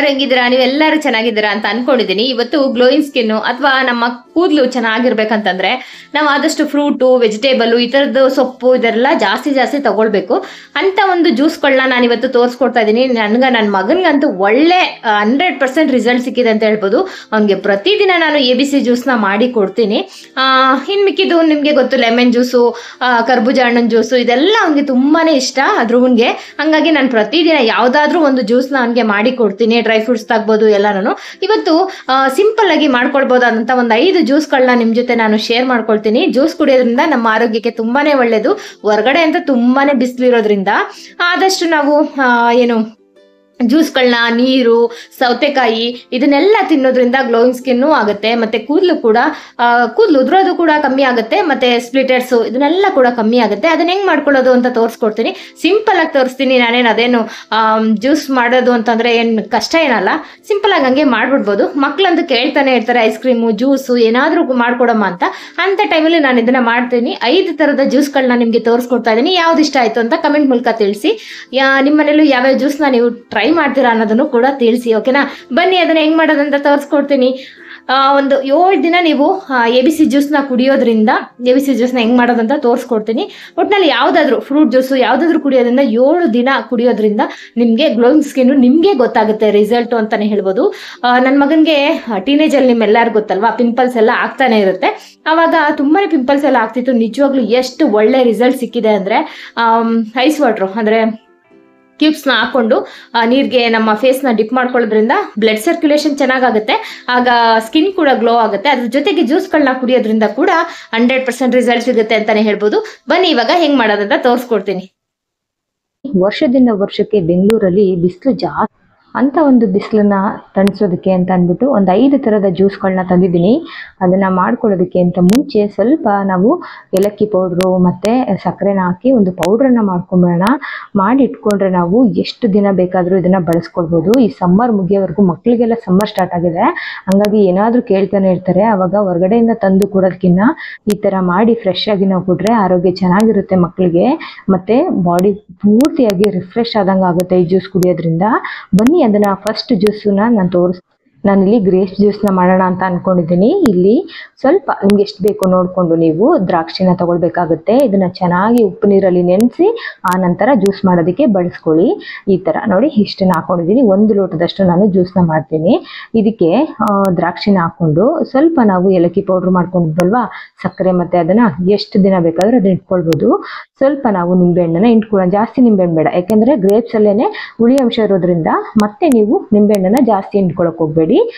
ಎಲ್ಲರೂ ಹೆಂಗಿದ್ದೀರಾ? ನೀವೆಲ್ಲರೂ ಚೆನ್ನಾಗಿದ್ದೀರಾ ಅಂತ ಅನ್ಕೊಂಡಿದ್ದೀನಿ. ಇವತ್ತು ಗ್ಲೋಯಿಂಗ್ ಸ್ಕಿನ್ ಅಥವಾ ನಮ್ಮ ಕೂದಲು ಚೆನ್ನಾಗಿರ್ಬೇಕಂತಂದ್ರೆ ನಾವು ಆದಷ್ಟು ಫ್ರೂಟು, ವೆಜಿಟೇಬಲ್, ಈ ಥರದ್ದು ಸೊಪ್ಪು ಇದೆಲ್ಲ ಜಾಸ್ತಿ ತಗೊಳ್ಬೇಕು ಅಂತ ಒಂದು ಜ್ಯೂಸ್ಗಳನ್ನ ನಾನು ಇವತ್ತು ತೋರಿಸ್ಕೊಡ್ತಾ ಇದ್ದೀನಿ. ನನ್ನ ಮಗನಿಗಂತೂ ಒಳ್ಳೆ 100% ರಿಸಲ್ಟ್ ಸಿಕ್ಕಿದೆ ಅಂತ ಹೇಳ್ಬೋದು. ಅವನಿಗೆ ಪ್ರತಿದಿನ ನಾನು ABC ಜ್ಯೂಸ್ನ ಮಾಡಿ ಕೊಡ್ತೀನಿ. ಇನ್ನು ಮಿಕ್ಕಿದ್ದು ನಿಮಗೆ ಗೊತ್ತು, ಲೆಮನ್ ಜ್ಯೂಸು, ಕರ್ಬೂಜ ಹಣ್ಣಿನ ಜ್ಯೂಸು, ಇದೆಲ್ಲ ಅವನಿಗೆ ತುಂಬಾ ಇಷ್ಟ ಅದ್ರವನ್ಗೆ. ಹಂಗಾಗಿ ನಾನು ಪ್ರತಿದಿನ ಯಾವುದಾದ್ರೂ ಒಂದು ಜ್ಯೂಸ್ನ ಅವನಿಗೆ ಮಾಡಿ ಕೊಡ್ತೀನಿ. ಡ್ರೈ ಫ್ರೂಟ್ಸ್ ತಗ್ಬೋದು ಎಲ್ಲಾನು. ಇವತ್ತು ಸಿಂಪಲ್ ಆಗಿ ಮಾಡ್ಕೊಳ್ಬೋದಾದಂಥ ಒಂದು 5 ಜ್ಯೂಸ್ಗಳನ್ನ ನಿಮ್ಮ ಜೊತೆ ನಾನು ಶೇರ್ ಮಾಡ್ಕೊಳ್ತೀನಿ. ಜ್ಯೂಸ್ ಕುಡಿಯೋದ್ರಿಂದ ನಮ್ಮ ಆರೋಗ್ಯಕ್ಕೆ ತುಂಬಾನೇ ಒಳ್ಳೇದು. ಹೊರಗಡೆ ಅಂತ ತುಂಬಾನೇ ಬಿಸಿಲಿರೋದ್ರಿಂದ ಆದಷ್ಟು ನಾವು ಜ್ಯೂಸ್ಗಳನ್ನ, ನೀರು, ಸೌತೆಕಾಯಿ ಇದನ್ನೆಲ್ಲ ತಿನ್ನೋದ್ರಿಂದ ಗ್ಲೋಯಿಂಗ್ ಸ್ಕಿನ್ನು ಆಗುತ್ತೆ. ಮತ್ತೆ ಕೂದಲು ಉದುರೋದು ಕೂಡ ಕಮ್ಮಿ ಆಗುತ್ತೆ. ಮತ್ತೆ ಸ್ಪ್ಲಿಟೆಡ್ಸು ಇದನ್ನೆಲ್ಲ ಕೂಡ ಕಮ್ಮಿ ಆಗುತ್ತೆ. ಅದನ್ನ ಹೆಂಗ್ ಮಾಡ್ಕೊಳ್ಳೋದು ಅಂತ ತೋರಿಸ್ಕೊಡ್ತೀನಿ. ಸಿಂಪಲ್ ಆಗಿ ತೋರಿಸ್ತೀನಿ. ಅದೇನು ಜ್ಯೂಸ್ ಮಾಡೋದು ಅಂತಂದ್ರೆ ಏನು ಕಷ್ಟ ಏನಲ್ಲ, ಸಿಂಪಲ್ ಆಗಿ ಹಂಗೆ ಮಾಡ್ಬಿಡ್ಬೋದು. ಮಕ್ಳಂತೂ ಕೇಳ್ತಾನೆ ಇರ್ತಾರೆ ಐಸ್ ಕ್ರೀಮು, ಜ್ಯೂಸು ಏನಾದ್ರೂ ಮಾಡ್ಕೊಡಮ್ಮ ಅಂತ ಟೈಮಲ್ಲಿ ನಾನು ಇದನ್ನ ಮಾಡ್ತೀನಿ. 5 ಥರದ ಜ್ಯೂಸ್ಗಳನ್ನ ನಿಮ್ಗೆ ತೋರಿಸ್ಕೊಡ್ತಾ ಇದ್ದೀನಿ. ಯಾವ್ದು ಇಷ್ಟ ಆಯ್ತು ಅಂತ ಕಮೆಂಟ್ ಮೂಲಕ ತಿಳಿಸಿ. ನಿಮ್ಮ ಮನೇಲೂ ಯಾವ್ಯಾವ ಜ್ಯೂಸ್ನ ನೀವು ಟ್ರೈ ಮಾಡ್ತೀರಾ ಅನ್ನೋದನ್ನು ಕೂಡ ತಿಳಿಸಿ. ಓಕೆನಾ? ಬನ್ನಿ ಅದನ್ನ ಹೆಂಗ್ ಮಾಡೋದಂತ ತೋರಿಸ್ಕೊಡ್ತೀನಿ. ಒಂದು 7 ದಿನ ನೀವು ABC ಜ್ಯೂಸ್ನ ಕುಡಿಯೋದ್ರಿಂದ, ABC ಜ್ಯೂಸ್ನ ಹೆಂಗ್ ಮಾಡೋದಂತ ತೋರಿಸ್ಕೊಡ್ತೀನಿ. ಒಟ್ಟಿನಲ್ಲಿ ಯಾವ್ದಾದ್ರು ಫ್ರೂಟ್ ಜ್ಯೂಸು ಯಾವ್ದಾದ್ರು ಕುಡಿಯೋದ್ರಿಂದ 7 ದಿನ ಕುಡಿಯೋದ್ರಿಂದ ನಿಮ್ಗೆ ಗ್ಲೋಯಿಂಗ್ ಸ್ಕಿನ್ ನಿಮ್ಗೆ ಗೊತ್ತಾಗುತ್ತೆ ರಿಸಲ್ಟ್ ಅಂತಾನೆ ಹೇಳ್ಬೋದು. ನನ್ನ ಮಗನ್ಗೆ ಟೀನೇಜಲ್ಲಿ ನಿಮ್ಮೆಲ್ಲರಿಗೂ ಗೊತ್ತಲ್ವಾ, ಪಿಂಪಲ್ಸ್ ಎಲ್ಲ ಆಗ್ತಾನೆ ಇರುತ್ತೆ. ಅವಾಗ ತುಂಬಾನೇ ಪಿಂಪಲ್ಸ್ ಎಲ್ಲ ಆಗ್ತಿತ್ತು. ನಿಜವಾಗ್ಲೂ ಎಷ್ಟು ಒಳ್ಳೆ ರಿಸಲ್ಟ್ ಸಿಕ್ಕಿದೆ ಅಂದ್ರೆ, ಐಸ್ ವಾಟ್ರು ಅಂದ್ರೆ ಕ್ಯೂಬ್ಸ್ನ ಹಾಕೊಂಡು ನೀರಿಗೆ ನಮ್ಮ ಫೇಸ್ನ ಡಿಪ್ ಮಾಡ್ಕೊಳ್ಳೋದ್ರಿಂದ ಬ್ಲಡ್ ಸರ್ಕ್ಯುಲೇಷನ್ ಚೆನ್ನಾಗಾಗುತ್ತೆ. ಆಗ ಸ್ಕಿನ್ ಕೂಡ ಗ್ಲೋ ಆಗುತ್ತೆ. ಅದ್ರ ಜೊತೆಗೆ ಜ್ಯೂಸ್ಗಳನ್ನ ಕುಡಿಯೋದ್ರಿಂದ ಕೂಡ 100% ರಿಸಲ್ಟ್ ಸಿಗುತ್ತೆ ಅಂತಾನೆ ಹೇಳ್ಬೋದು. ಬನ್ನಿ ಇವಾಗ ಹೆಂಗ್ ಮಾಡೋದಂತ ತೋರಿಸ್ಕೊಡ್ತೀನಿ. ವರ್ಷದಿಂದ ವರ್ಷಕ್ಕೆ ಬೆಂಗಳೂರಲ್ಲಿ ಬಿಸಿಲು ಜಾಸ್ತಿ ಅಂತ ಒಂದು ಬಿಸಿಲನ್ನ ತಣಿಸೋದಕ್ಕೆ ಅಂತ ಅಂದ್ಬಿಟ್ಟು ಒಂದು 5 ಥರದ ಜ್ಯೂಸ್ಗಳನ್ನ ತಂದಿದ್ದೀನಿ. ಅದನ್ನು ಮಾಡ್ಕೊಳ್ಳೋದಕ್ಕೆ ಅಂತ ಮುಂಚೆ ಸ್ವಲ್ಪ ನಾವು ಏಲಕ್ಕಿ ಪೌಡ್ರು ಮತ್ತು ಸಕ್ಕರೆನ ಹಾಕಿ ಒಂದು ಪೌಡ್ರನ್ನ ಮಾಡ್ಕೊಂಬಿಡೋಣ. ಮಾಡಿ ಇಟ್ಕೊಂಡ್ರೆ ನಾವು ಎಷ್ಟು ದಿನ ಬೇಕಾದರೂ ಇದನ್ನು ಬಳಸ್ಕೊಳ್ಬೋದು. ಈ ಸಮ್ಮರ್ ಮುಗಿಯೋವರೆಗೂ, ಮಕ್ಕಳಿಗೆಲ್ಲ ಸಮ್ಮರ್ ಸ್ಟಾರ್ಟ್ ಆಗಿದೆ, ಹಂಗಾಗಿ ಏನಾದರೂ ಕೇಳ್ತಾನೆ ಇರ್ತಾರೆ. ಆವಾಗ ಹೊರಗಡೆಯಿಂದ ತಂದು ಕೊಡೋದಕ್ಕಿಂತ ಈ ಥರ ಮಾಡಿ ಫ್ರೆಶ್ ಆಗಿ ನಾವು ಕೊಟ್ಟರೆ ಆರೋಗ್ಯ ಚೆನ್ನಾಗಿರುತ್ತೆ ಮಕ್ಕಳಿಗೆ. ಮತ್ತು ಬಾಡಿ ಪೂರ್ತಿಯಾಗಿ ರಿಫ್ರೆಶ್ ಆದಂಗೆ ಆಗುತ್ತೆ ಈ ಜ್ಯೂಸ್ ಕುಡಿಯೋದ್ರಿಂದ. ಬನ್ನಿ ಅದನ್ನ ಫಸ್ಟ್ ಜ್ಯೂಸನ್ನ ನಾನಿಲ್ಲಿ ಗ್ರೇಪ್ಸ್ ಜ್ಯೂಸ್ನ ಮಾಡೋಣ ಅಂತ ಅನ್ಕೊಂಡಿದ್ದೀನಿ. ಇಲ್ಲಿ ಸ್ವಲ್ಪ ನಿಮ್ಗೆ ಎಷ್ಟು ಬೇಕೋ ನೋಡಿಕೊಂಡು ನೀವು ದ್ರಾಕ್ಷಿನ ತಗೊಳ್ಬೇಕಾಗುತ್ತೆ. ಇದನ್ನ ಚೆನ್ನಾಗಿ ಉಪ್ಪು ನೀರಲ್ಲಿ ನೆನೆಸಿ ಆ ನಂತರ ಜ್ಯೂಸ್ ಮಾಡೋದಕ್ಕೆ ಬಳಸ್ಕೊಳ್ಳಿ. ಈ ಥರ ನೋಡಿ ಇಷ್ಟನ್ನ ಹಾಕೊಂಡಿದ್ದೀನಿ. 1 ಲೋಟದಷ್ಟು ನಾನು ಜ್ಯೂಸ್ನ ಮಾಡ್ತೀನಿ. ಇದಕ್ಕೆ ದ್ರಾಕ್ಷಿನ ಹಾಕ್ಕೊಂಡು ಸ್ವಲ್ಪ ನಾವು ಏಲಕ್ಕಿ ಪೌಡ್ರ್ ಮಾಡ್ಕೊಂಡಿದ್ವಲ್ವಾ, ಸಕ್ಕರೆ, ಮತ್ತು ಅದನ್ನು ಎಷ್ಟು ದಿನ ಬೇಕಾದರೂ ಅದನ್ನ ಇಟ್ಕೊಳ್ಬೋದು. ಸ್ವಲ್ಪ ನಾವು ನಿಂಬೆಹಣ್ಣನ್ನ ಇಂಟ್ಕೊಳ್ಳೋಣ. ಜಾಸ್ತಿ ನಿಂಬೆಹಣ್ಣು ಬೇಡ, ಯಾಕೆಂದರೆ ಗ್ರೇಪ್ಸಲ್ಲೇ ಹುಳಿ ಅಂಶ ಇರೋದ್ರಿಂದ. ಮತ್ತೆ ನೀವು ನಿಂಬೆಹಣ್ಣನ್ನ ಜಾಸ್ತಿ ಇಂಟ್ಕೊಳಕ್ಕೆ ಹೋಗಬೇಡಿ.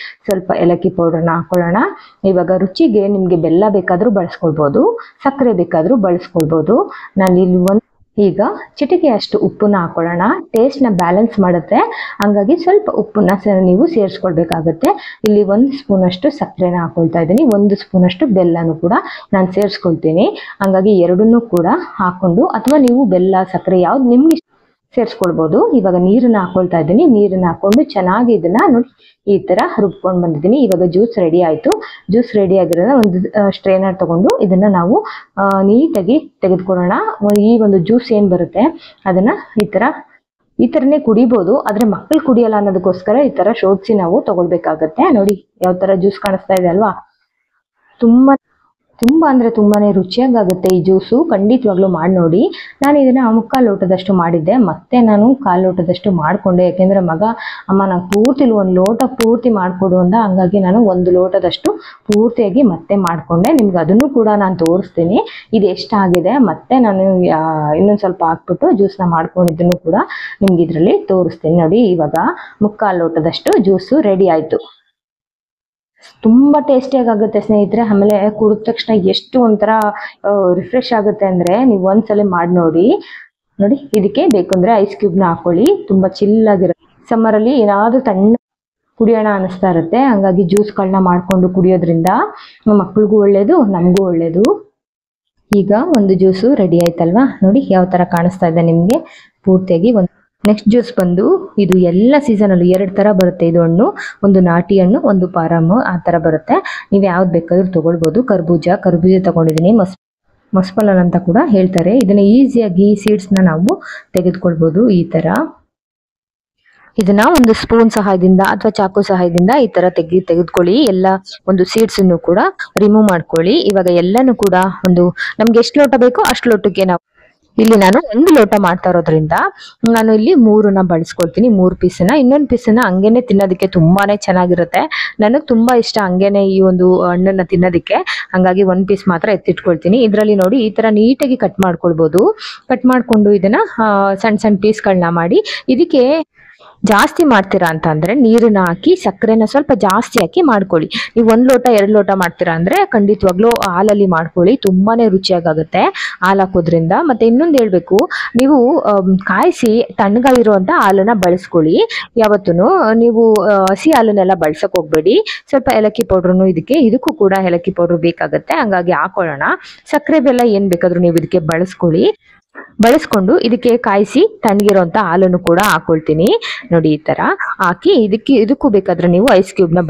ಸ್ವಲ್ಪ ಏಲಕ್ಕಿ ಪೌಡ್ರನ್ನ ಹಾಕೊಳ್ಳೋಣ. ಇವಾಗ ರುಚಿಗೆ ನಿಮಗೆ ಬೆಲ್ಲ ಬೇಕಾದರೂ ಬಳಸ್ಕೊಳ್ಬೋದು, ಸಕ್ಕರೆ ಬೇಕಾದರೂ ಬಳಸ್ಕೊಳ್ಬೋದು. ನಾನು ಇಲ್ಲಿ ಈಗ ಚಿಟಿಕೆ ಅಷ್ಟು ಉಪ್ಪನ್ನ ಹಾಕೊಳ್ಳೋಣ. ಟೇಸ್ಟ್ನ ಬ್ಯಾಲೆನ್ಸ್ ಮಾಡುತ್ತೆ, ಹಂಗಾಗಿ ಸ್ವಲ್ಪ ಉಪ್ಪನ್ನ ನೀವು ಸೇರಿಸ್ಕೊಳ್ಬೇಕಾಗತ್ತೆ. ಇಲ್ಲಿ 1 ಸ್ಪೂನಷ್ಟು ಸಕ್ಕರೆನ ಹಾಕೊಳ್ತಾ ಇದ್ದೀನಿ, 1 ಸ್ಪೂನಷ್ಟು ಬೆಲ್ಲನೂ ಕೂಡ ನಾನು ಸೇರಿಸ್ಕೊಳ್ತೀನಿ. ಹಂಗಾಗಿ ಎರಡನ್ನೂ ಕೂಡ ಹಾಕೊಂಡು, ಅಥವಾ ನೀವು ಬೆಲ್ಲ, ಸಕ್ಕರೆ ಯಾವ್ದು ನಿಮ್ಗೆ ಸೇರಿಸ್ಕೊಳ್ಬೋದು. ಇವಾಗ ನೀರನ್ನ ಹಾಕೊಳ್ತಾ ಇದ್ದೀನಿ. ನೀರನ್ನ ಹಾಕೊಂಡು ಚೆನ್ನಾಗಿ ಇದನ್ನ ನೋಡಿ ಈ ಥರ ರುಬ್ಕೊಂಡು ಬಂದಿದ್ದೀನಿ. ಇವಾಗ ಜ್ಯೂಸ್ ರೆಡಿ ಆಯಿತು. ಜ್ಯೂಸ್ ರೆಡಿ ಆಗಿರೋದ ಒಂದು ಸ್ಟ್ರೈನರ್ ತಗೊಂಡು ಇದನ್ನ ನಾವು ನೀಟಾಗಿ ತೆಗೆದುಕೊಳ್ಳೋಣ. ಈ ಒಂದು ಜ್ಯೂಸ್ ಏನು ಬರುತ್ತೆ ಅದನ್ನ ಈ ಥರನೇ ಕುಡಿಬೋದು, ಆದರೆ ಮಕ್ಕಳು ಕುಡಿಯಲ್ಲ ಅನ್ನೋದಕ್ಕೋಸ್ಕರ ಈ ಥರ ಶೋಧಿಸಿ ನಾವು ತಗೊಳ್ಬೇಕಾಗತ್ತೆ. ನೋಡಿ ಯಾವ ಥರ ಜ್ಯೂಸ್ ಕಾಣಿಸ್ತಾ ಇದೆ ಅಲ್ವಾ? ತುಂಬ ಅಂದರೆ ತುಂಬಾ ರುಚಿಯಾಗುತ್ತೆ ಈ ಜ್ಯೂಸು. ಖಂಡಿತವಾಗ್ಲೂ ಮಾಡಿ ನೋಡಿ. ನಾನು ಇದನ್ನು 3/4 ಲೋಟದಷ್ಟು ಮಾಡಿದ್ದೆ, ಮತ್ತೆ ನಾನು 1/4 ಲೋಟದಷ್ಟು ಮಾಡಿಕೊಂಡೆ. ಯಾಕೆಂದರೆ ಮಗ ಅಮ್ಮ ನಾನು ಪೂರ್ತಿ 1 ಲೋಟ ಪೂರ್ತಿ ಮಾಡಿಕೊಡು ಅಂದ. ಹಂಗಾಗಿ ನಾನು 1 ಲೋಟದಷ್ಟು ಪೂರ್ತಿಯಾಗಿ ಮತ್ತೆ ಮಾಡಿಕೊಂಡೆ. ನಿಮ್ಗೆ ಅದನ್ನು ಕೂಡ ನಾನು ತೋರಿಸ್ತೀನಿ ಇದು ಎಷ್ಟಾಗಿದೆ. ಮತ್ತೆ ನಾನು ಇನ್ನೊಂದು ಸ್ವಲ್ಪ ಹಾಕ್ಬಿಟ್ಟು ಜ್ಯೂಸ್ನ ಮಾಡ್ಕೊಂಡಿದ್ದನ್ನು ಕೂಡ ನಿಮ್ಗೆ ಇದರಲ್ಲಿ ತೋರಿಸ್ತೀನಿ. ನೋಡಿ ಇವಾಗ 3/4 ಲೋಟದಷ್ಟು ಜ್ಯೂಸು ರೆಡಿ ಆಯಿತು. ತುಂಬ ಟೇಸ್ಟಿಯಾಗಿ ಆಗುತ್ತೆ ಸ್ನೇಹಿತರೆ. ಆಮೇಲೆ ಕುಡಿದ ತಕ್ಷಣ ಎಷ್ಟು ಒಂಥರ ರಿಫ್ರೆಶ್ ಆಗುತ್ತೆ ಅಂದರೆ ನೀವು ಒಂದ್ಸಲ ಮಾಡಿ ನೋಡಿ. ಇದಕ್ಕೆ ಬೇಕಂದ್ರೆ ಐಸ್ ಕ್ಯೂಬ್ನ ಹಾಕೊಳ್ಳಿ. ತುಂಬ ಚಿಲ್ಲಾಗಿರುತ್ತೆ. ಸಮ್ಮರಲ್ಲಿ ಏನಾದರೂ ತಣ್ಣ ಕುಡಿಯೋಣ ಅನ್ನಿಸ್ತಾ ಇರುತ್ತೆ. ಹಂಗಾಗಿ ಜ್ಯೂಸ್ಗಳನ್ನ ಮಾಡಿಕೊಂಡು ಕುಡಿಯೋದ್ರಿಂದ ಮಕ್ಳಿಗೂ ಒಳ್ಳೆಯದು, ನಮಗೂ ಒಳ್ಳೆಯದು. ಈಗ ಒಂದು ಜ್ಯೂಸು ರೆಡಿ ಆಯ್ತಲ್ವಾ? ನೋಡಿ ಯಾವ ಥರ ಕಾಣಿಸ್ತಾ ಇದೆ ನಿಮಗೆ ಪೂರ್ತಿಯಾಗಿ. ನೆಕ್ಸ್ಟ್ ಜ್ಯೂಸ್ ಬಂದು ಇದು ಎಲ್ಲ ಸೀಸನಲ್ಲೂ 2 ಥರ ಬರುತ್ತೆ. ಇದು ಹಣ್ಣು, ಒಂದು ನಾಟಿ ಹಣ್ಣು, ಒಂದು ಪಾರಮ್ಮು, ಆ ಥರ ಬರುತ್ತೆ. ನೀವು ಯಾವ್ದು ಬೇಕಾದ್ರೂ ತೊಗೊಳ್ಬೋದು. ಕರ್ಬೂಜ ತೊಗೊಂಡಿದ್ದೀನಿ. ಮಸ್ಪಲನ್ ಅಂತ ಕೂಡ ಹೇಳ್ತಾರೆ. ಇದನ್ನ ಈಸಿಯಾಗಿ ಸೀಡ್ಸ್ನ ನಾವು ತೆಗೆದುಕೊಳ್ಬೋದು ಈ ಥರ. ಇದನ್ನ ಒಂದು ಸ್ಪೂನ್ ಸಹಾಯದಿಂದ ಅಥವಾ ಚಾಕು ಸಹಾಯದಿಂದ ಈ ತರ ತೆಗೆದುಕೊಳ್ಳಿ. ಎಲ್ಲ ಒಂದು ಸೀಡ್ಸ್ ಅನ್ನು ಕೂಡ ರಿಮೂವ್ ಮಾಡ್ಕೊಳ್ಳಿ. ಇವಾಗ ಎಲ್ಲಾನು ಕೂಡ ಒಂದು ನಮ್ಗೆ ಎಷ್ಟು ಲೋಟ ಬೇಕೋ ಅಷ್ಟು ಲೋಟಕ್ಕೆ ನಾವು ಇಲ್ಲಿ ನಾನು 1 ಲೋಟ ಮಾಡ್ತಾ ಇರೋದ್ರಿಂದ ನಾನು ಇಲ್ಲಿ 3ನ ಬಳಸ್ಕೊಳ್ತೀನಿ. 3 ಪೀಸನ್ನ. ಇನ್ನೊಂದು ಪೀಸನ್ನ ಹಂಗೇನೆ ತಿನ್ನೋದಕ್ಕೆ ತುಂಬಾನೇ ಚೆನ್ನಾಗಿರುತ್ತೆ. ನನಗೆ ತುಂಬಾ ಇಷ್ಟ ಹಂಗೇನೆ ಈ ಒಂದು ಹಣ್ಣನ್ನ ತಿನ್ನೋದಕ್ಕೆ. ಹಂಗಾಗಿ 1 ಪೀಸ್ ಮಾತ್ರ ಎತ್ತಿಟ್ಕೊಳ್ತೀನಿ. ಇದರಲ್ಲಿ ನೋಡಿ ಈ ತರ ನೀಟಾಗಿ ಕಟ್ ಮಾಡ್ಕೊಳ್ಬಹುದು. ಕಟ್ ಮಾಡ್ಕೊಂಡು ಇದನ್ನ ಸಣ್ಣ ಸಣ್ಣ ಪೀಸ್ಗಳನ್ನ ಮಾಡಿ, ಇದಕ್ಕೆ ಜಾಸ್ತಿ ಮಾಡ್ತೀರಾ ಅಂತ ಅಂದ್ರೆ ನೀರನ್ನ ಹಾಕಿ ಸಕ್ಕರೆನ ಸ್ವಲ್ಪ ಜಾಸ್ತಿ ಹಾಕಿ ಮಾಡ್ಕೊಳ್ಳಿ. ನೀವು 1 ಲೋಟ 2 ಲೋಟ ಮಾಡ್ತೀರಾ ಅಂದ್ರೆ ಖಂಡಿತವಾಗ್ಲೂ ಹಾಲಲ್ಲಿ ಮಾಡ್ಕೊಳ್ಳಿ, ತುಂಬಾನೇ ರುಚಿಯಾಗುತ್ತೆ ಹಾಲು ಹಾಕೋದ್ರಿಂದ. ಮತ್ತೆ ಇನ್ನೊಂದು ಹೇಳ್ಬೇಕು, ನೀವು ಕಾಯಿಸಿ ತಣ್ಣಗಾಗಿರುವಂತ ಹಾಲನ್ನ ಬಳಸ್ಕೊಳ್ಳಿ. ಯಾವತ್ತೂ ನೀವು ಹಸಿ ಹಾಲನ್ನೆಲ್ಲ ಬಳಸಕ್ ಹೋಗ್ಬೇಡಿ. ಸ್ವಲ್ಪ ಏಲಕ್ಕಿ ಪೌಡ್ರನ್ನು ಇದಕ್ಕೂ ಕೂಡ ಏಲಕ್ಕಿ ಪೌಡ್ರ್ ಬೇಕಾಗತ್ತೆ, ಹಂಗಾಗಿ ಹಾಕೊಳ್ಳೋಣ. ಸಕ್ಕರೆ ಬೆಲ್ಲ ಏನ್ ಬೇಕಾದ್ರೂ ನೀವು ಇದಕ್ಕೆ ಬಳಸ್ಕೊಂಡು ಇದಕ್ಕೆ ಕಾಯಿಸಿ ತಣ್ಣಗಿರುವಂತ ಹಾಲನ್ನು ಕೂಡ ಹಾಕೊಳ್ತೀನಿ. ನೋಡಿ ಈ ತರ ಹಾಕಿ ಇದಕ್ಕೂ ಬೇಕಾದ್ರೆ ನೀವು ಐಸ್ ಕ್ಯೂಬ್ ನ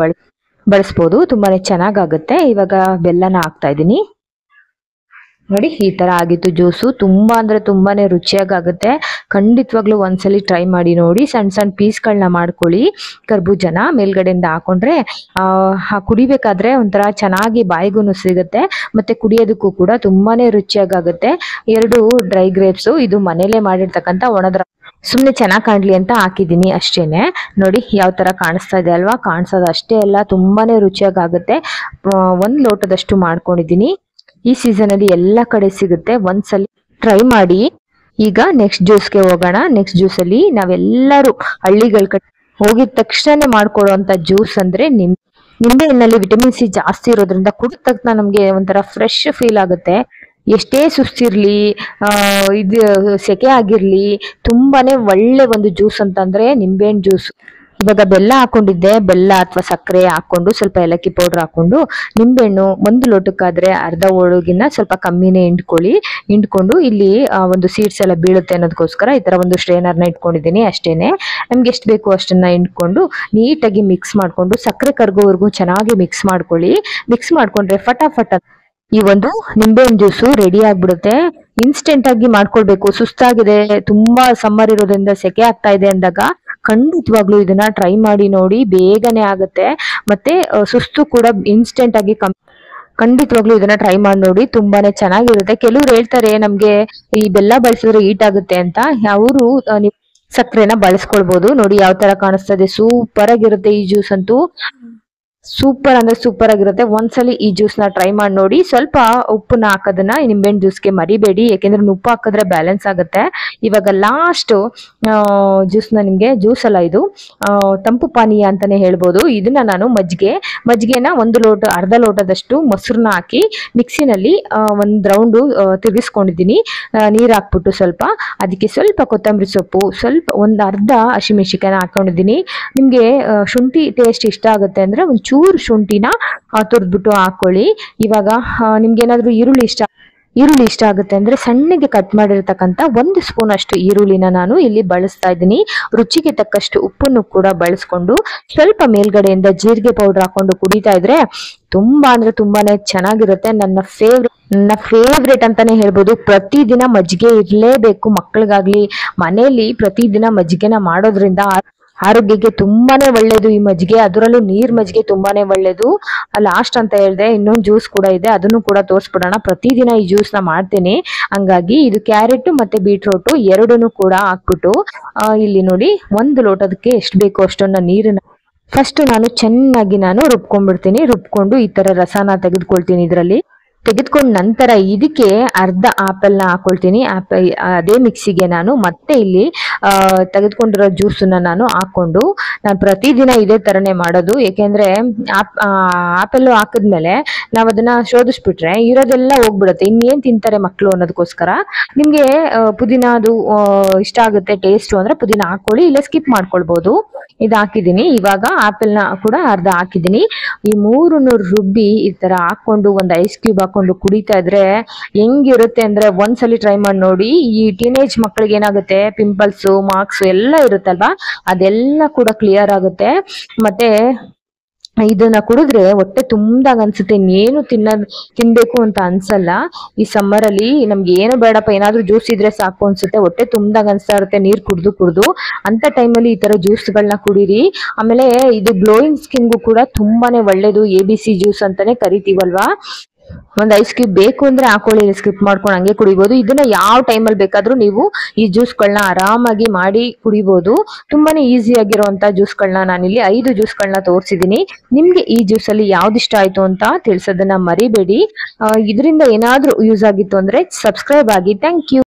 ಬಳಸ್ಬೋದು, ತುಂಬಾನೇ ಚೆನ್ನಾಗಾಗುತ್ತೆ. ಇವಾಗ ಬೆಲ್ಲನ ಹಾಕ್ತಾ ಇದ್ದೀನಿ. ನೋಡಿ ಈ ತರ ಆಗಿತ್ತು ಜ್ಯೂಸು. ತುಂಬಾ ಅಂದ್ರೆ ತುಂಬಾನೇ ರುಚಿಯಾಗುತ್ತೆ. ಖಂಡಿತವಾಗ್ಲೂ ಒಂದ್ಸಲಿ ಟ್ರೈ ಮಾಡಿ ನೋಡಿ. ಸಣ್ಣ ಸಣ್ಣ ಪೀಸ್ಗಳನ್ನ ಮಾಡ್ಕೊಳ್ಳಿ. ಕರ್ಬೂಜನ ಮೇಲ್ಗಡೆಯಿಂದ ಹಾಕೊಂಡ್ರೆ ಕುಡಿಬೇಕಾದ್ರೆ ಒಂಥರ ಚೆನ್ನಾಗಿ ಬಾಯಿಗೂ ಸಿಗುತ್ತೆ, ಮತ್ತೆ ಕುಡಿಯೋದಕ್ಕೂ ಕೂಡ ತುಂಬಾನೇ ರುಚಿಯಾಗುತ್ತೆ. 2 ಡ್ರೈ ಗ್ರೇಪ್ಸ್, ಇದು ಮನೇಲೆ ಮಾಡಿರ್ತಕ್ಕಂಥ ಒಣದ್ರ ಸುಮ್ನೆ ಚೆನ್ನಾಗಿ ಕಾಣ್ಲಿ ಅಂತ ಹಾಕಿದೀನಿ ಅಷ್ಟೇನೆ. ನೋಡಿ ಯಾವ ತರ ಕಾಣಿಸ್ತಾ ಇದೆ ಅಲ್ವಾ? ಕಾಣಿಸೋದು ಅಷ್ಟೇ ಅಲ್ಲ, ತುಂಬಾನೇ ರುಚಿಯಾಗುತ್ತೆ. 1 ಲೋಟದಷ್ಟು ಮಾಡ್ಕೊಂಡಿದೀನಿ. ಈ ಸೀಸನ್ ಅಲ್ಲಿ ಎಲ್ಲ ಕಡೆ ಸಿಗುತ್ತೆ, ಒಂದ್ಸಲಿ ಟ್ರೈ ಮಾಡಿ. ಈಗ ನೆಕ್ಸ್ಟ್ ಜ್ಯೂಸ್ಗೆ ಹೋಗೋಣ. ನೆಕ್ಸ್ಟ್ ಜ್ಯೂಸ್ ಅಲ್ಲಿ ನಾವೆಲ್ಲರೂ ಹಳ್ಳಿಗಳ ಕಡೆ ಹೋಗಿದ ತಕ್ಷಣ ಮಾಡ್ಕೊಳ್ಳುವಂತ ಜ್ಯೂಸ್ ಅಂದ್ರೆ ನಿಂಬೆಹಣ್ಣಲ್ಲಿ ವಿಟಮಿನ್ ಸಿ ಜಾಸ್ತಿ ಇರೋದ್ರಿಂದ ಕುಡಿದ ತಕ್ಷಣ ನಮ್ಗೆ ಒಂಥರ ಫ್ರೆಶ್ ಫೀಲ್ ಆಗುತ್ತೆ. ಎಷ್ಟೇ ಸುಸ್ತಿರ್ಲಿ, ಇದು ಸೆಕೆ ಆಗಿರ್ಲಿ, ತುಂಬಾನೇ ಒಳ್ಳೆ ಒಂದು ಜ್ಯೂಸ್ ಅಂತಂದ್ರೆ ನಿಂಬೆಹಣ್ಣು ಜ್ಯೂಸ್. ಇವಾಗ ಬೆಲ್ಲ ಹಾಕೊಂಡಿದ್ದೆ, ಬೆಲ್ಲ ಅಥವಾ ಸಕ್ಕರೆ ಹಾಕೊಂಡು ಸ್ವಲ್ಪ ಏಲಕ್ಕಿ ಪೌಡರ್ ಹಾಕೊಂಡು ನಿಂಬೆಹಣ್ಣು 1 ಲೋಟಕ್ಕಾದ್ರೆ ಅರ್ಧ ಹೋಳಿಗಿನ ಸ್ವಲ್ಪ ಕಮ್ಮಿನೇ ಹಿಂಡ್ಕೊಂಡು ಇಲ್ಲಿ ಒಂದು ಸೀಡ್ಸ್ ಎಲ್ಲ ಬೀಳುತ್ತೆ ಅನ್ನೋದಕ್ಕೋಸ್ಕರ ಈ ತರ ಒಂದು ಸ್ಟ್ರೈನರ್ನ ಇಟ್ಕೊಂಡಿದ್ದೀನಿ ಅಷ್ಟೇನೆ. ನಮ್ಗೆ ಎಷ್ಟು ಬೇಕು ಅಷ್ಟನ್ನ ಹಿಂಡ್ಕೊಂಡು ನೀಟಾಗಿ ಮಿಕ್ಸ್ ಮಾಡ್ಕೊಂಡು ಸಕ್ಕರೆ ಕರ್ಗೋವರೆಗೂ ಚೆನ್ನಾಗಿ ಮಿಕ್ಸ್ ಮಾಡ್ಕೊಳ್ಳಿ. ಮಿಕ್ಸ್ ಮಾಡ್ಕೊಂಡ್ರೆ ಫಟಾಫಟ್ ಈ ಒಂದು ನಿಂಬೆಹಣ್ಣು ಜ್ಯೂಸು ರೆಡಿ ಆಗ್ಬಿಡುತ್ತೆ. ಇನ್ಸ್ಟೆಂಟ್ ಆಗಿ ಮಾಡ್ಕೊಳ್ಬೇಕು. ಸುಸ್ತಾಗಿದೆ, ತುಂಬಾ ಸಮ್ಮರ್ ಇರೋದ್ರಿಂದ ಸೆಕೆ ಆಗ್ತಾ ಇದೆ ಅಂದಾಗ ಖಂಡಿತವಾಗ್ಲೂ ಇದನ್ನ ಟ್ರೈ ಮಾಡಿ ನೋಡಿ, ಬೇಗನೆ ಆಗುತ್ತೆ. ಮತ್ತೆ ಸುಸ್ತು ಕೂಡ ಇನ್ಸ್ಟೆಂಟ್ ಆಗಿ ಖಂಡಿತವಾಗ್ಲೂ ಇದನ್ನ ಟ್ರೈ ಮಾಡಿ ನೋಡಿ, ತುಂಬಾನೇ ಚೆನ್ನಾಗಿರುತ್ತೆ. ಕೆಲವ್ರು ಹೇಳ್ತಾರೆ ನಮ್ಗೆ ಈ ಬೆಲ್ಲ ಬಳಸಿದ್ರೆ ಹೀಟ್ ಆಗುತ್ತೆ ಅಂತ, ಅವರು ಸಕ್ಕರೆನ ಬಳಸ್ಕೊಳ್ಬಹುದು. ನೋಡಿ ಯಾವ ತರ ಕಾಣಿಸ್ತದೆ, ಸೂಪರ್ ಆಗಿರುತ್ತೆ ಈ ಜ್ಯೂಸ್ ಅಂತೂ. ಸೂಪರ್ ಅಂದ್ರೆ ಸೂಪರ್ ಆಗಿರುತ್ತೆ. ಒಂದ್ಸಲಿ ಈ ಜ್ಯೂಸ್ ನ ಟ್ರೈ ಮಾಡಿ ನೋಡಿ. ಸ್ವಲ್ಪ ಉಪ್ಪನ್ನ ಹಾಕೋದನ್ನ ನಿಂಬೆಹಣ್ಣು ಜ್ಯೂಸ್ಗೆ ಮರಿಬೇಡಿ, ಯಾಕೆಂದ್ರೆ ಉಪ್ಪು ಹಾಕಿದ್ರೆ ಬ್ಯಾಲೆನ್ಸ್ ಆಗುತ್ತೆ. ಇವಾಗ ಲಾಸ್ಟ್ ಜ್ಯೂಸ್ ನ ನಿಮ್ಗೆ ಜ್ಯೂಸ್ ಅಲ್ಲ, ಇದು ತಂಪು ಪಾನೀಯ ಅಂತಾನೆ ಹೇಳ್ಬೋದು. ಇದನ್ನ ನಾನು ಮಜ್ಜಿಗೆನ 1 ಲೋಟ ಅರ್ಧ ಲೋಟದಷ್ಟು ಮೊಸರನ್ನ ಹಾಕಿ ಮಿಕ್ಸಿನಲ್ಲಿ 1 ರೌಂಡ್ ತಿರುಗಿಸ್ಕೊಂಡಿದ್ದೀನಿ. ನೀರ್ ಹಾಕ್ಬಿಟ್ಟು ಸ್ವಲ್ಪ ಅದಕ್ಕೆ ಸ್ವಲ್ಪ ಕೊತ್ತಂಬರಿ ಸೊಪ್ಪು, ಸ್ವಲ್ಪ 1 ಅರ್ಧ ಹಸಿಮೆಣಸಿನಕಾಯಿನ ಹಾಕೊಂಡಿದ್ದೀನಿ. ನಿಮ್ಗೆ ಶುಂಠಿ ಟೇಸ್ಟ್ ಇಷ್ಟ ಆಗುತ್ತೆ ಅಂದ್ರೆ ಒಂಚೂರು ಶುಂಠಿನ ತುರಿದ್ಬಿಟ್ಟು ಹಾಕೊಳ್ಳಿ. ಇವಾಗ ನಿಮ್ಗೆ ಏನಾದ್ರು ಈರುಳ್ಳಿ ಇಷ್ಟ ಆಗುತ್ತೆ ಅಂದ್ರೆ ಸಣ್ಣಗೆ ಕಟ್ ಮಾಡಿರ್ತಕ್ಕಂಥ 1 ಸ್ಪೂನ್ ಅಷ್ಟು ಈರುಳ್ಳಿನ ನಾನು ಇಲ್ಲಿ ಬಳಸ್ತಾ ಇದ್ದೀನಿ. ರುಚಿಗೆ ತಕ್ಕಷ್ಟು ಉಪ್ಪನ್ನು ಕೂಡ ಬಳಸ್ಕೊಂಡು ಸ್ವಲ್ಪ ಮೇಲ್ಗಡೆಯಿಂದ ಜೀರಿಗೆ ಪೌಡರ್ ಹಾಕೊಂಡು ಕುಡಿತಾ ಇದ್ರೆ ತುಂಬಾ ಅಂದ್ರೆ ತುಂಬಾನೇ ಚೆನ್ನಾಗಿರುತ್ತೆ. ನನ್ನ ಫೇವ್ರೇಟ್ ಅಂತಾನೆ ಹೇಳ್ಬೋದು. ಪ್ರತಿದಿನ ಮಜ್ಜಿಗೆ ಇರ್ಲೇಬೇಕು ಮಕ್ಕಳಿಗಾಗ್ಲಿ. ಮನೆಯಲ್ಲಿ ಪ್ರತಿದಿನ ಮಜ್ಜಿಗೆನ ಮಾಡೋದ್ರಿಂದ ಆರೋಗ್ಯಕ್ಕೆ ತುಂಬಾನೇ ಒಳ್ಳೇದು ಈ ಮಜ್ಜಿಗೆ. ಅದರಲ್ಲೂ ನೀರ್ ಮಜ್ಜಿಗೆ ತುಂಬಾನೇ ಒಳ್ಳೇದು. ಲಾಸ್ಟ್ ಅಂತ ಹೇಳ್ದೆ, ಇನ್ನೊಂದು ಜ್ಯೂಸ್ ಕೂಡ ಇದೆ, ಅದನ್ನು ಕೂಡ ತೋರಿಸ್ಬಿಡೋಣ. ಪ್ರತಿದಿನ ಈ ಜ್ಯೂಸ್ ನ ಮಾಡ್ತೇನೆ. ಹಂಗಾಗಿ ಇದು ಕ್ಯಾರೆಟ್ ಮತ್ತೆ ಬೀಟ್ರೂಟ್ ಎರಡನ್ನು ಕೂಡ ಹಾಕ್ಬಿಟ್ಟು ಇಲ್ಲಿ ನೋಡಿ 1 ಲೋಟದಕ್ಕೆ ಎಷ್ಟು ಬೇಕೋ ಅಷ್ಟನ್ನ ನೀರನ್ನ ಫಸ್ಟ್ ನಾನು ಚೆನ್ನಾಗಿ ರುಬ್ಕೊಂಡ್ಬಿಡ್ತೀನಿ. ರುಬ್ಕೊಂಡು ಈ ತರ ರಸನ ತೆಗೆದುಕೊಳ್ತೀನಿ. ಇದರಲ್ಲಿ ತೆಗೆದುಕೊಂಡ ನಂತರ ಇದಕ್ಕೆ ಅರ್ಧ ಆಪಲ್ನ ಹಾಕೊಳ್ತೀನಿ. ಅದೇ ಮಿಕ್ಸಿಗೆ ನಾನು ಮತ್ತೆ ಇಲ್ಲಿ ತೆಗೆದುಕೊಂಡಿರೋ ಜ್ಯೂಸನ್ನ ನಾನು ಹಾಕೊಂಡು, ನಾನು ಪ್ರತಿದಿನ ಇದೇ ತರನೇ ಮಾಡೋದು. ಏಕೆಂದ್ರೆ ಆಪಲ್ ಹಾಕಿದ್ಮೇಲೆ ನಾವ್ ಅದನ್ನ ಶೋಧಿಸ್ಬಿಟ್ರೆ ಇರೋದೆಲ್ಲ ಹೋಗ್ಬಿಡುತ್ತೆ, ಇನ್ನೇನ್ ತಿಂತಾರೆ ಮಕ್ಕಳು ಅನ್ನೋದಕ್ಕೋಸ್ಕರ. ನಿಮ್ಗೆ ಪುದೀನದು ಇಷ್ಟ ಆಗುತ್ತೆ ಟೇಸ್ಟ್ ಅಂದ್ರೆ ಪುದೀನ ಹಾಕೊಳ್ಳಿ, ಇಲ್ಲ ಸ್ಕಿಪ್ ಮಾಡ್ಕೊಳ್ಬಹುದು. ಇದು ಹಾಕಿದೀನಿ. ಇವಾಗ ಆಪಲ್ನ ಕೂಡ ಅರ್ಧ ಹಾಕಿದೀನಿ. ಈ 3 ರುಬ್ಬಿ ಈ ತರ ಹಾಕೊಂಡು 1 ಐಸ್ ಕ್ಯೂಬ್ ಹಾಕೊಂಡು ಕುಡಿತಾ ಇದ್ರೆ ಹೆಂಗಿರುತ್ತೆ ಅಂದ್ರೆ ಒಂದ್ಸಲಿ ಟ್ರೈ ಮಾಡಿ ನೋಡಿ. ಈ ಟೀನೇಜ್ ಮಕ್ಕಳಿಗೆ ಏನಾಗುತ್ತೆ, ಪಿಂಪಲ್ಸ್ ಮಾರ್ಕ್ಸ್ ಎಲ್ಲ ಇರುತ್ತಲ್ವಾ, ಅದೆಲ್ಲ ಕೂಡ ಕ್ಲಿಯರ್ ಆಗುತ್ತೆ. ಮತ್ತೆ ಇದನ್ನ ಕುಡಿದ್ರೆ ಹೊಟ್ಟೆ ತುಂಬ್ದಾಗ ಅನ್ಸುತ್ತೆ, ಇನ್ನೇನು ತಿನ್ಬೇಕು ಅಂತ ಅನ್ಸಲ್ಲ. ಈ ಸಮ್ಮರ್ ಅಲ್ಲಿ ನಮ್ಗೆ ಏನು ಬೇಡಪ್ಪ, ಏನಾದ್ರೂ ಜ್ಯೂಸ್ ಇದ್ರೆ ಸಾಕು ಅನ್ಸುತ್ತೆ, ಹೊಟ್ಟೆ ತುಂಬ್ದಾಗ ಅನ್ಸ್ತಾ ಇರುತ್ತೆ ನೀರ್ ಕುಡ್ದು. ಅಂತ ಟೈಮಲ್ಲಿ ಈ ತರ ಜ್ಯೂಸ್ಗಳನ್ನ ಕುಡೀರಿ. ಆಮೇಲೆ ಇದು ಗ್ಲೋಯಿಂಗ್ ಸ್ಕಿನ್ಗೂ ಕೂಡ ತುಂಬಾನೇ ಒಳ್ಳೇದು. ABC ಜ್ಯೂಸ್ ಅಂತಾನೆ ಕರಿತೀವಲ್ವಾ. ಒಂದ್ ಐಸ್ ಕ್ಯೂಬ್ ಬೇಕು ಅಂದ್ರೆ ಹಾಕೊಳ್ಳಿ, ಸ್ಕಿಪ್ ಮಾಡ್ಕೊಂಡು ಹಂಗೆ ಕುಡಿಬಹುದು. ಇದನ್ನ ಯಾವ ಟೈಮಲ್ಲಿ ಬೇಕಾದ್ರೂ ನೀವು ಈ ಜ್ಯೂಸ್ಗಳನ್ನ ಆರಾಮಾಗಿ ಮಾಡಿ ಕುಡಿಬಹುದು. ತುಂಬಾನೇ ಈಸಿ ಆಗಿರುವಂತ ಜ್ಯೂಸ್ಗಳನ್ನ ನಾನಿಲ್ಲಿ 5 ಜ್ಯೂಸ್ಗಳನ್ನ ತೋರಿಸಿದೀನಿ. ನಿಮ್ಗೆ ಈ ಜ್ಯೂಸ್ ಅಲ್ಲಿ ಯಾವ್ದು ಇಷ್ಟ ಆಯ್ತು ಅಂತ ತಿಳಿಸೋದನ್ನ ಮರಿಬೇಡಿ. ಇದರಿಂದ ಏನಾದ್ರೂ ಯೂಸ್ ಆಗಿತ್ತು ಅಂದ್ರೆ ಸಬ್ಸ್ಕ್ರೈಬ್ ಆಗಿ. Thank you.